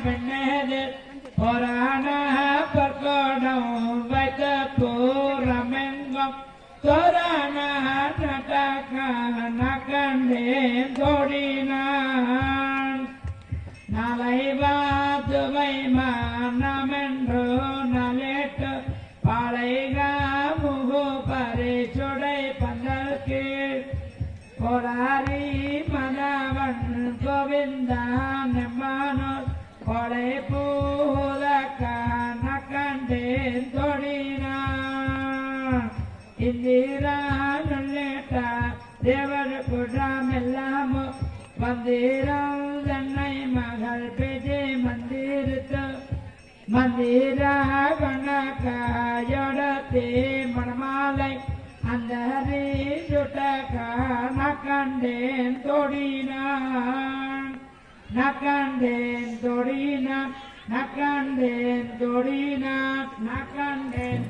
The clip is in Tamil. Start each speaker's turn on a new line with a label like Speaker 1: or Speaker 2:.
Speaker 1: வெண்ணேது பொறான பற்கோடம் வைத்த பூரமெங்கும் தோரான நக்கண்டேன் தோடினான் நாளை வாதுவை மானமென்று நலேட்டு பாளைகா முகு பரிசுடை பந்தல் கீழ் கோடாரி மனவன் கோவிந்தான் எம்மானோர் கொடை பூதக்க நக்கண்டேன் தோடினான் இந்திரா நுள்ளேட்ட தேவர் குற்றம் எல்லாமோ மந்திரம் தன்னை மகள் பேச்சு மந்திரத்து மந்திர கணக்கையோடத்தே மணமாலை அந்த சுட்டக்க நக்கண்டேன் தோடினான் நக்கண்டேன் தோடினான் நக்கண்டேன் தோடினான் நக்கண்டேன்